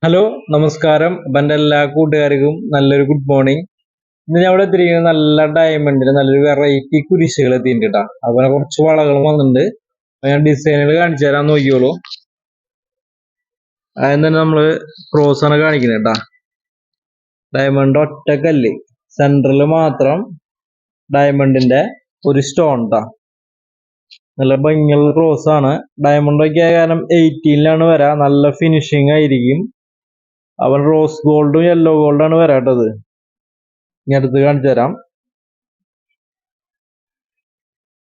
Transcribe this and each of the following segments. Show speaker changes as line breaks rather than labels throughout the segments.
Hello, നമസ്കാരം. അപ്പം എൻ്റെ എല്ലാ കൂട്ടുകാർക്കും നല്ലൊരു ഗുഡ് മോർണിംഗ്. ഇന്ന് ഞാൻ ഇവിടെ എത്തിയിരിക്കുന്നത് നല്ല ഡയമണ്ടിന് നല്ലൊരു വെറൈറ്റി കുരിശുകൾ എത്തിയിട്ടുണ്ട് കേട്ടോ. അതുപോലെ കുറച്ച് വളകളും വന്നിട്ടുണ്ട്. അപ്പൊ ഞാൻ ഡിസൈനുകൾ കാണിച്ചു തരാൻ നോക്കിയോളൂ. ആദ്യം തന്നെ നമ്മള് ക്രോസ് ആണ് കാണിക്കുന്നത് കേട്ടാ. ഡയമണ്ട് ഒറ്റക്കല്ല്, സെൻട്രൽ മാത്രം ഡയമണ്ടിന്റെ ഒരു സ്റ്റോൺ ട്ടാ. നല്ല ഭംഗിയുള്ള ക്രോസ് ആണ്. ഡയമണ്ട് ഒക്കെ ആയ കാരണം 18ലാണ് വരാ. നല്ല ഫിനിഷിങ് ആയിരിക്കും. അവൻ റോസ് ഗോൾഡും യെല്ലോ ഗോൾഡാണ് വരാട്ടത്. ഇനി അടുത്ത് കാണിച്ചു തരാം.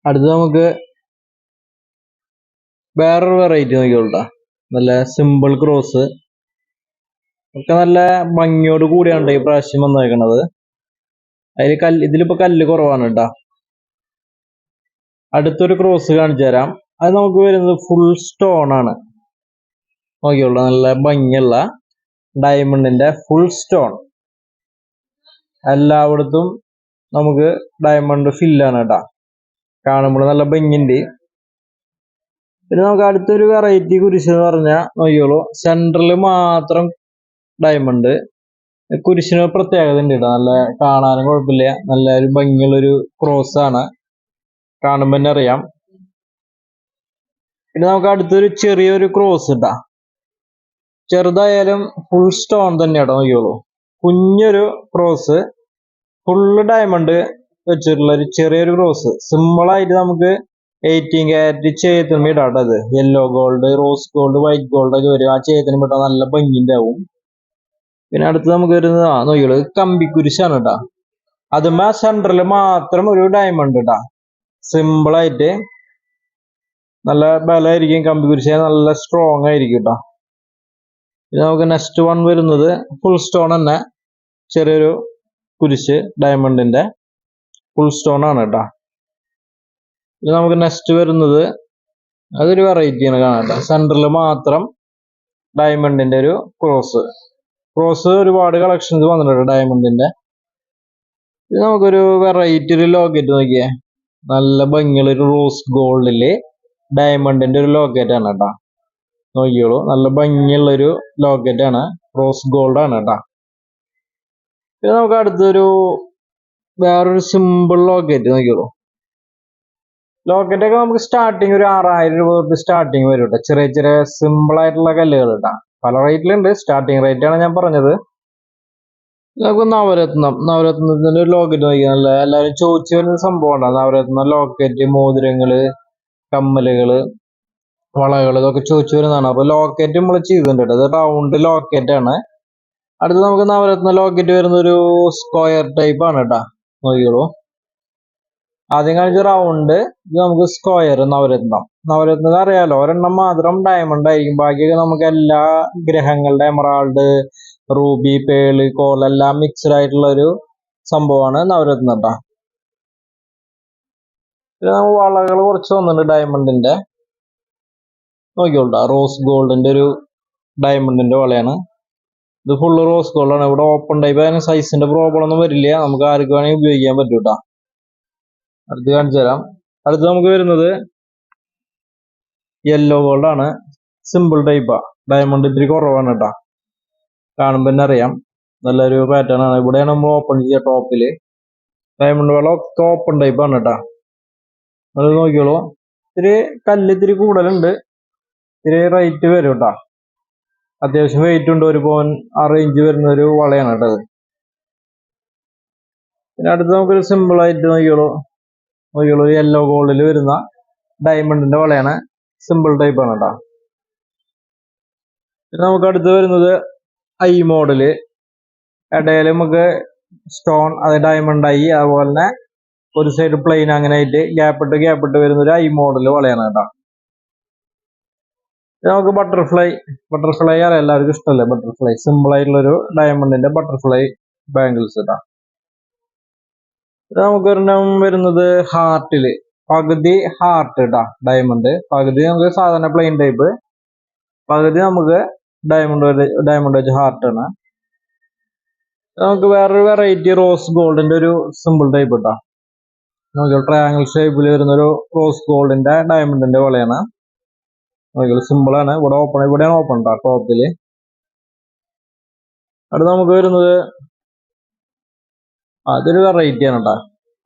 അടുത്ത് നമുക്ക് വേറൊരു വെറൈറ്റി നോക്കിയോളൂട്ടാ. നല്ല സിമ്പിൾ ക്രോസ് ഒക്കെ നല്ല ഭംഗിയോട് കൂടിയാണ് ഈ പ്രാവശ്യം വന്നേക്കണത്. ഇതിലിപ്പോ കല്ല് കുറവാണ് കേട്ടാ. അടുത്തൊരു ക്രോസ് കാണിച്ചു തരാം. അത് നമുക്ക് വരുന്നത് ഫുൾ സ്റ്റോൺ ആണ്. നോക്കിയോളൂ, നല്ല ഭംഗിയുള്ള ഡയമണ്ടിന്റെ ഫുൾ സ്റ്റോൺ. എല്ലായിടത്തും നമുക്ക് ഡയമണ്ട് ഫില്ലാണ് കേട്ടാ. കാണുമ്പോൾ നല്ല ഭംഗിയുണ്ട്. പിന്നെ നമുക്ക് അടുത്തൊരു വെറൈറ്റി കുരിശ് എന്ന് പറഞ്ഞാൽ നോക്കിയോളൂ, സെൻട്രല് മാത്രം ഡയമണ്ട്. കുരിശിന് പ്രത്യേകത ഉണ്ട് കേട്ടോ. നല്ല കാണാനും കുഴപ്പമില്ല, നല്ല ഒരു ഭംഗിയുള്ളൊരു ക്രോസ് ആണ്. കാണുമ്പോൾ തന്നെ അറിയാം. പിന്നെ നമുക്ക് അടുത്തൊരു ചെറിയൊരു ക്രോസ് ഇട്ടാ. ചെറുതായാലും ഫുൾ സ്റ്റോൺ തന്നെയാട്ടോ. നോക്കിയോളൂ, കുഞ്ഞൊരു ക്രോസ്, ഫുള്ള് ഡയമണ്ട് വെച്ചിട്ടുള്ള ഒരു ചെറിയൊരു ക്രോസ്. സിമ്പിളായിട്ട് നമുക്ക് 18 ക്യാരറ്റ് ചെയ്ത്തിന് ഇടാട്ടോ. അത് yellow gold, rose gold, white gold ഒക്കെ വരും. ആ ചെയ്ത്തിന് ഇട്ടാ നല്ല ഭംഗിന്റെ ആവും. പിന്നെ അടുത്ത് നമുക്ക് വരുന്നത് നോക്കിയോളൂ, കമ്പിക്കുരിശാണ് കേട്ടാ. അതുമ്പോ സെൻട്രല് മാത്രം ഒരു ഡയമണ്ട് ഇട്ടാ. സിമ്പിളായിട്ട് നല്ല ബലമായിരിക്കും. കമ്പിക്കുരിശ് നല്ല സ്ട്രോങ് ആയിരിക്കും കേട്ടോ. പിന്നെ നമുക്ക് നെക്സ്റ്റ് വൺ വരുന്നത് ഫുൾ സ്റ്റോൺ തന്നെ, ചെറിയൊരു കുരിശ് ഡയമണ്ടിന്റെ ഫുൾ സ്റ്റോൺ ആണ് കേട്ടോ. പിന്നെ നമുക്ക് നെക്സ്റ്റ് വരുന്നത് അതൊരു വെറൈറ്റിയാണ് കാണാൻ. സെൻട്രല് മാത്രം ഡയമണ്ടിന്റെ ഒരു ക്രോസ്. ഒരുപാട് കളക്ഷൻസ് വന്നിട്ടുണ്ട് ഡയമണ്ടിന്റെ. ഇത് നമുക്കൊരു വെറൈറ്റി ഒരു ലോക്കറ്റ് നോക്കിയേ. നല്ല ഭംഗിയുള്ള ഒരു റോസ് ഗോൾഡില് ഡയമണ്ടിന്റെ ഒരു ലോക്കറ്റ് ആണ് കേട്ടാ. നോക്കിയോളൂ, നല്ല ഭംഗിയുള്ള ഒരു ലോക്കറ്റ് ആണ്, റോസ് ഗോൾഡ് ആണ് കേട്ടാ. പിന്നെ നമുക്ക് അടുത്തൊരു വേറൊരു സിമ്പിൾ ലോക്കറ്റ് നോക്കിയോളൂ. ലോക്കറ്റ് ഒക്കെ നമുക്ക് സ്റ്റാർട്ടിങ് ഒരു 6000 രൂപ തൊട്ട് സ്റ്റാർട്ടിങ് വരും കേട്ടോ. ചെറിയ ചെറിയ സിമ്പിൾ ആയിട്ടുള്ള കല്ലുകൾ കേട്ടാ. പല റേറ്റിലുണ്ട്. സ്റ്റാർട്ടിങ് റേറ്റ് ആണ് ഞാൻ പറഞ്ഞത്. നമുക്ക് നവരത്നത്തിന്റെ ഒരു ലോക്കറ്റ് നോക്കി. നല്ല എല്ലാവരും ചോദിച്ചു വരുന്ന സംഭവമാണ് നവരത്ന ലോക്കറ്റ്. മോതിരങ്ങള്, കമ്മലുകള്, വളകൾ, ഇതൊക്കെ ചോദിച്ചു വരുന്നതാണ്. അപ്പൊ ലോക്കറ്റ് നമ്മൾ ചെയ്തിട്ടുണ്ട് കേട്ടോ. അത് റൗണ്ട് ലോക്കറ്റ് ആണ്. അടുത്ത് നമുക്ക് നവരത്ന ലോക്കറ്റ് വരുന്ന ഒരു സ്ക്വയർ ടൈപ്പ് ആണ് കേട്ടാ. നോക്കിയോളൂ, ആദ്യം കാണിച്ച റൗണ്ട്, ഇത് നമുക്ക് സ്ക്വയർ. നവരത്നം അറിയാലോ, ഒരെണ്ണം മാത്രം ഡയമണ്ട് ആയിരിക്കും. ബാക്കിയൊക്കെ നമുക്ക് എല്ലാ ഗ്രഹങ്ങളുടെ എമറാൾഡ്, റൂബി, പേള്, കോൾ എല്ലാം മിക്സ്ഡ് ആയിട്ടുള്ള ഒരു സംഭവമാണ് നവരത്നം കേട്ടാ. പിന്നെ നമുക്ക് വളകൾ കുറച്ച് വന്നിട്ടുണ്ട് ഡയമണ്ടിന്റെ. നോക്കിയോളൂ, റോസ് ഗോൾഡിന്റെ ഒരു ഡയമണ്ടിന്റെ വളയാണ്. ഇത് ഫുള്ള് റോസ് ഗോൾഡ് ആണ്. ഇവിടെ ഓപ്പൺ ടൈപ്പ് അതിന് സൈസിന്റെ പ്രോബ്ലം ഒന്നും വരില്ല. നമുക്ക് ആർക്ക് വേണമെങ്കിൽ ഉപയോഗിക്കാൻ പറ്റും കേട്ടോ. അടുത്ത് കാണിച്ചു തരാം. അടുത്ത് നമുക്ക് വരുന്നത് യെല്ലോ ഗോൾഡ് ആണ്. സിമ്പിൾ ടൈപ്പാ. ഡയമണ്ട് ഇത്തിരി കുറവാണ് കേട്ടോ. കാണുമ്പോൾ തന്നെ അറിയാം. നല്ലൊരു പാറ്റേൺ ആണ്. ഇവിടെയാണ് നമ്മൾ ഓപ്പൺ ചെയ്യുക. ടോപ്പില് ഡയമണ്ട് വെള്ളം ഒക്കെ ഓപ്പൺ ടൈപ്പ് ആണ് കേട്ടോ. അത് നോക്കിയോളൂ, ഇത്തിരി കല്ല് ഇത്തിരി കൂടുതലുണ്ട്. ഇത്തിരി റേറ്റ് വരും കേട്ടോ. അത്യാവശ്യം വെയിറ്റ് ഉണ്ട്. 1 പവൻ ആ റേഞ്ച് വരുന്ന ഒരു വളയാണ് കേട്ടത്. പിന്നെ അടുത്ത് നമുക്കൊരു സിമ്പിൾ ആയിട്ട് നോക്കിയോളൂ, യെല്ലോ ഗോൾഡിൽ വരുന്ന ഡയമണ്ടിന്റെ വളയാണ്. സിമ്പിൾ ടൈപ്പ് ആണ് കേട്ടോ. പിന്നെ നമുക്ക് അടുത്ത് വരുന്നത് ഐ മോഡല്. ഇടയിൽ നമുക്ക് സ്റ്റോൺ, അത് ഡയമണ്ട് ഐ, അതുപോലെ തന്നെ ഒരു സൈഡ് പ്ലെയിൻ, അങ്ങനെ ആയിട്ട് ഗ്യാപ്പിട്ട് വരുന്ന ഒരു ഐ മോഡല് വളയാണ് കേട്ടോ. നമുക്ക് ബട്ടർഫ്ലൈ അറിയാം, എല്ലാവർക്കും ഇഷ്ടമല്ലേ ബട്ടർഫ്ലൈ. സിമ്പിൾ ആയിട്ടുള്ളൊരു ഡയമണ്ടിന്റെ ബട്ടർഫ്ലൈ ബാംഗിൾസ് കേട്ടോ. നമുക്ക് ഒരെണ്ണം വരുന്നത് ഹാർട്ടില്, പകുതി ഹാർട്ട് കേട്ടാ. ഡയമണ്ട് പകുതി നമുക്ക് സാധാരണ പ്ലെയിൻ ടൈപ്പ്, പകുതി നമുക്ക് ഡയമണ്ട് വെച്ച് ഹാർട്ട് ആണ്. നമുക്ക് വേറൊരു വെറൈറ്റി റോസ് ഗോൾഡിന്റെ ഒരു സിമ്പിൾ ടൈപ്പ് കേട്ടോ. നമുക്ക് ട്രയാങ്കിൾ ഷേപ്പിൽ വരുന്ന ഒരു റോസ് ഗോൾഡിന്റെ ഡയമണ്ടിന്റെ വളയാണ്. സിമ്പിൾ ആണ്. ഇവിടെയാണ് ഓപ്പൺ കേട്ടോ ടോപ്പില്. അവിടെ നമുക്ക് വരുന്നത് അതൊരു വെറൈറ്റി ആണ് കേട്ടോ.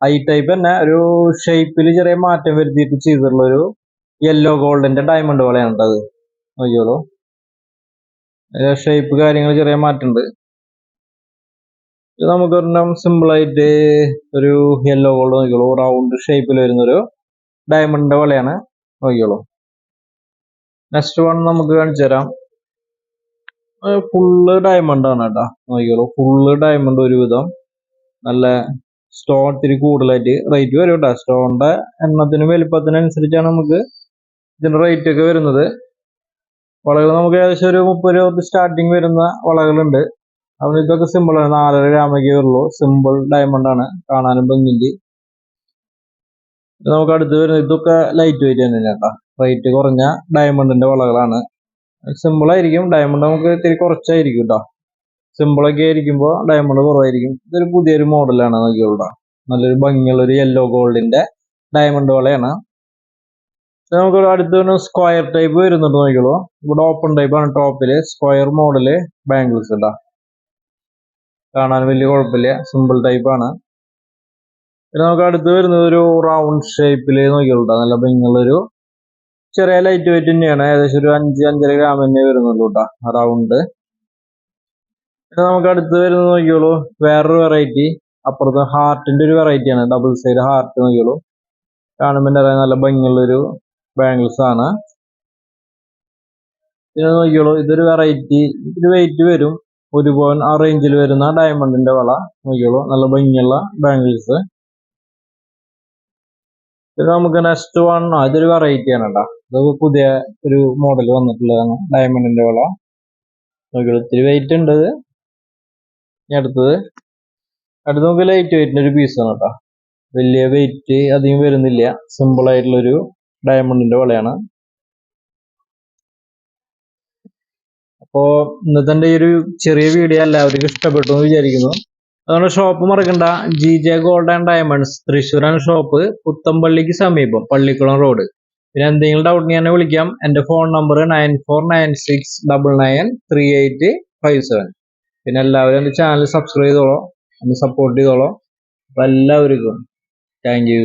ഐ ടൈപ്പ് തന്നെ ഒരു ഷേപ്പിൽ ചെറിയ മാറ്റം വരുത്തിയിട്ട് ചെയ്തിട്ടുള്ള ഒരു യെല്ലോ ഗോൾഡിന്റെ ഡയമണ്ട് വളയാണ് കേട്ടോ അത്. നോക്കിയോളൂ, ഷേപ്പ് കാര്യങ്ങൾ ചെറിയ മാറ്റമുണ്ട്. ഇത് നമുക്ക് ഒരെണ്ണം സിമ്പിളായിട്ട് ഒരു യെല്ലോ ഗോൾഡ് നോക്കിയോളൂ, റൗണ്ട് ഷേപ്പിൽ വരുന്നൊരു ഡയമണ്ടിന്റെ വളയാണ്. നോക്കിയോളൂ. നെക്സ്റ്റ് വൺ നമുക്ക് കാണിച്ചു തരാം. ഫുള്ള് ഡയമണ്ട് ആണ് കേട്ടോ. നോക്കിയോളൂ, ഫുള്ള് ഡയമണ്ട് ഒരുവിധം. നല്ല സ്റ്റോൺ ഇത്തിരി കൂടുതലായിട്ട് റേറ്റ് വരും കേട്ടോ. സ്റ്റോണിന്റെ എണ്ണത്തിനും വലിപ്പത്തിനനുസരിച്ചാണ് നമുക്ക് ഇതിന്റെ റേറ്റ് ഒക്കെ വരുന്നത്. വളകൾ നമുക്ക് ഏകദേശം ഒരു 30 രൂപ സ്റ്റാർട്ടിങ് വരുന്ന വളകളുണ്ട്. അപ്പോൾ ഇതൊക്കെ സിമ്പിൾ ആണ്, 4.5 ഗ്രാമൊക്കെ വരുള്ളൂ. സിമ്പിൾ ഡയമണ്ട് ആണ്, കാണാനും ഭംഗിയുണ്ട്. നമുക്ക് അടുത്ത് വരുന്നത് ഇതൊക്കെ ലൈറ്റ് വെയിറ്റ് തന്നെയാണ് കേട്ടോ. റേറ്റ് കുറഞ്ഞ ഡയമണ്ടിന്റെ വളകളാണ്. സിമ്പിൾ ആയിരിക്കും, ഡയമണ്ട് നമുക്ക് ഇത്തിരി കുറച്ചായിരിക്കും കേട്ടോ. സിമ്പിളൊക്കെ ആയിരിക്കുമ്പോൾ ഡയമണ്ട് കുറവായിരിക്കും. ഇതൊരു പുതിയൊരു മോഡലാണ്. നോക്കിയോളൂ, നല്ലൊരു ഭംഗിയുള്ള ഒരു യെല്ലോ ഗോൾഡിന്റെ ഡയമണ്ട് വളയാണ്. നമുക്ക് അടുത്ത് സ്ക്വയർ ടൈപ്പ് വരുന്നുണ്ട്. നോക്കിയോളൂ, ഇവിടെ ഓപ്പൺ ടൈപ്പ് ആണ്. ടോപ്പില് സ്ക്വയർ മോഡല് ബാംഗിൾസ് ഉണ്ടാ, കാണാൻ വലിയ കുഴപ്പമില്ല, സിമ്പിൾ ടൈപ്പ് ആണ്. പിന്നെ നമുക്ക് അടുത്ത് വരുന്നത് ഒരു റൗണ്ട് ഷേപ്പില്. നോക്കിയോളൂ, നല്ല ഭംഗിയുള്ളൊരു ചെറിയ ലൈറ്റ് വെയിറ്റ് തന്നെയാണ്. ഏകദേശം ഒരു 5-5.5 ഗ്രാം തന്നെ വരുന്നുള്ളൂ കേട്ടോ, റൗണ്ട്. പിന്നെ നമുക്ക് അടുത്ത് വരുന്നത് നോക്കിയോളൂ, വേറൊരു വെറൈറ്റി. അപ്പുറത്ത് ഹാർട്ടിന്റെ ഒരു വെറൈറ്റി ആണ്, ഡബിൾ സൈഡ് ഹാർട്ട്. നോക്കിയോളൂ, കാണുമ്പോൾ അറിയാൻ നല്ല ഭംഗിയുള്ളൊരു ബാംഗിൾസ് ആണ്. പിന്നെ നോക്കിയോളൂ, ഇതൊരു വെറൈറ്റി. ഇതിന് വെയിറ്റ് വരും 1 പവൻ ആ റേഞ്ചിൽ വരുന്ന ഡയമണ്ടിന്റെ വള. നോക്കിയോളൂ, നല്ല ഭംഗിയുള്ള ബാംഗിൾസ്. ഇത് നമുക്ക് നെക്സ്റ്റ് വൺ, ഇതൊരു വെറൈറ്റി ആണ് കേട്ടോ. ഇത് പുതിയ ഒരു മോഡൽ വന്നിട്ടുള്ളതാണ്, ഡയമണ്ടിന്റെ വള. നോക്കിയോളൂ, ഇത്തിരി വെയിറ്റ് ഉണ്ട്. അടുത്തത് നമുക്ക് ലൈറ്റ് വെയിറ്റിന്റെ ഒരു പീസാണ് കേട്ടോ. വലിയ വെയിറ്റ് അധികം വരുന്നില്ല, സിമ്പിൾ ആയിട്ടുള്ളൊരു ഡയമണ്ടിന്റെ വളയാണ്. അപ്പോ ഇന്നത്തെ ഈ ഒരു ചെറിയ വീഡിയോ എല്ലാവർക്കും ഇഷ്ടപ്പെട്ടു എന്ന് വിചാരിക്കുന്നു. അതുകൊണ്ട് ഷോപ്പ് മറക്കണ്ട, GJ ഗോൾഡ് ആൻഡ് ഡയമണ്ട്സ്, തൃശ്ശൂരാണ് ഷോപ്പ്, പുത്തമ്പള്ളിക്ക് സമീപം, പള്ളിക്കുളം റോഡ്. പിന്നെ എന്തെങ്കിലും ഡൗട്ട് ഞാൻ വിളിക്കാം. എന്റെ ഫോൺ നമ്പർ 9496993857. പിന്നെ എല്ലാവരും എന്റെ ചാനൽ സബ്സ്ക്രൈബ് ചെയ്തോളോ, എന്നെ സപ്പോർട്ട് ചെയ്തോളോ. അപ്പൊ എല്ലാവർക്കും താങ്ക് യു.